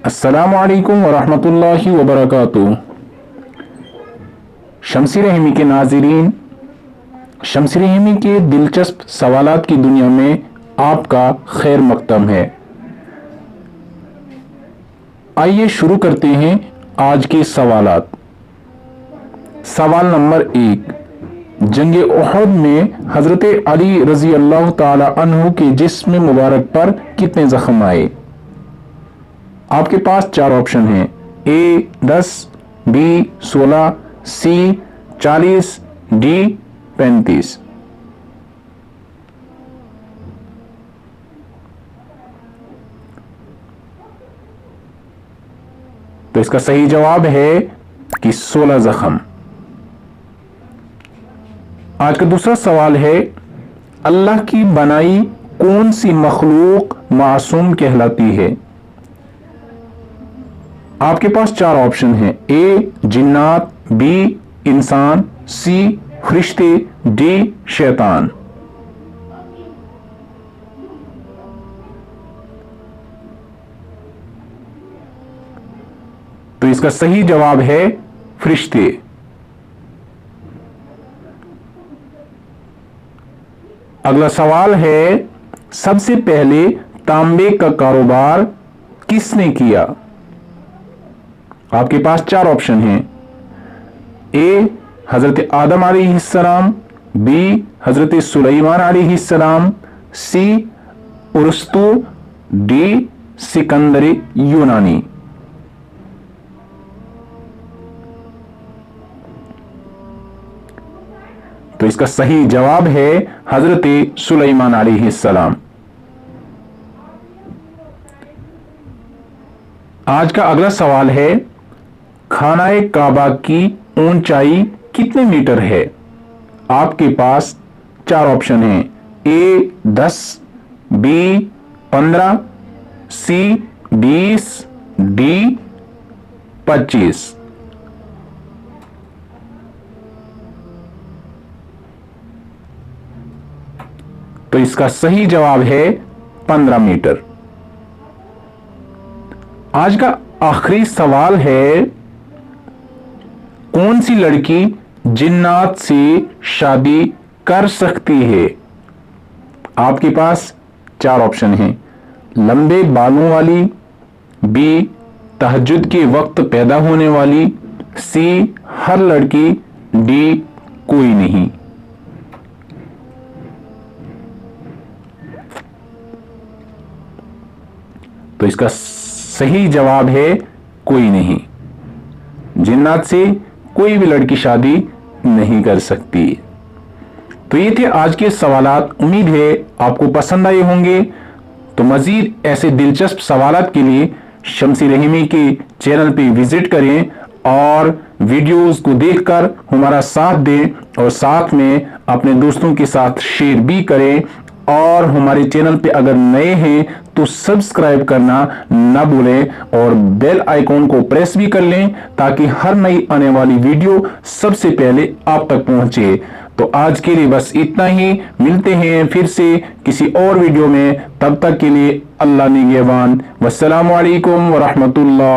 अस्सलामु अलैकुम वरहमतुल्लाहि वबरकातुहू। शम्सी रहमी के नाज़रीन, शम्सी रहमी के दिलचस्प सवालात की दुनिया में आपका खैर मकदम है। आइए शुरू करते हैं आज के सवालात। सवाल नंबर 1, जंगे उहद में हजरत अली रजी अल्लाह ताला अन्हु के जिस्म मुबारक पर कितने जख्म आए? आपके पास 4 ऑप्शन हैं, ए 10, बी 16, सी 40, डी 35। तो इसका सही जवाब है कि 16 जख्म। आज का दूसरा सवाल है, अल्लाह की बनाई कौन सी मखलूक मासूम कहलाती है? आपके पास 4 ऑप्शन हैं, ए जिन्नात, बी इंसान, सी फरिश्ते, डी शैतान। तो इसका सही जवाब है फरिश्ते। अगला सवाल है, सबसे पहले तांबे का कारोबार किसने किया? आपके पास 4 ऑप्शन हैं, ए हजरत आदम अलैहिस्सलाम, बी हजरत सुलेमान अलैहिस्सलाम, सी उरस्तु, डी सिकंदर यूनानी। तो इसका सही जवाब है हजरत सुलेमान अलैहिस्सलाम। आज का अगला सवाल है, खानाए काबा की ऊंचाई कितने मीटर है? आपके पास 4 ऑप्शन हैं, ए 10, बी 15, सी 20, डी 25। तो इसका सही जवाब है 15 मीटर। आज का आखिरी सवाल है, कौन सी लड़की जिन्नात से शादी कर सकती है? आपके पास 4 ऑप्शन हैं, लंबे बालों वाली, बी तहज्जुद के वक्त पैदा होने वाली, सी हर लड़की, डी कोई नहीं। तो इसका सही जवाब है कोई नहीं। जिन्नात से कोई भी लड़की शादी नहीं कर सकती। तो ये थे आज के सवालात। उम्मीद है आपको पसंद आए होंगे। तो मजीद ऐसे दिलचस्प सवालात के लिए शम्सी रहमी के चैनल पे विजिट करें और वीडियोस को देखकर हमारा साथ दें और साथ में अपने दोस्तों के साथ शेयर भी करें। और हमारे चैनल पे अगर नए हैं तो सब्सक्राइब करना ना भूलें और बेल आइकॉन को प्रेस भी कर लें ताकि हर नई आने वाली वीडियो सबसे पहले आप तक पहुंचे। तो आज के लिए बस इतना ही। मिलते हैं फिर से किसी और वीडियो में। तब तक के लिए अल्लाह निगहबान। वस्सलामु अलैकुम वरहमतुल्लाह।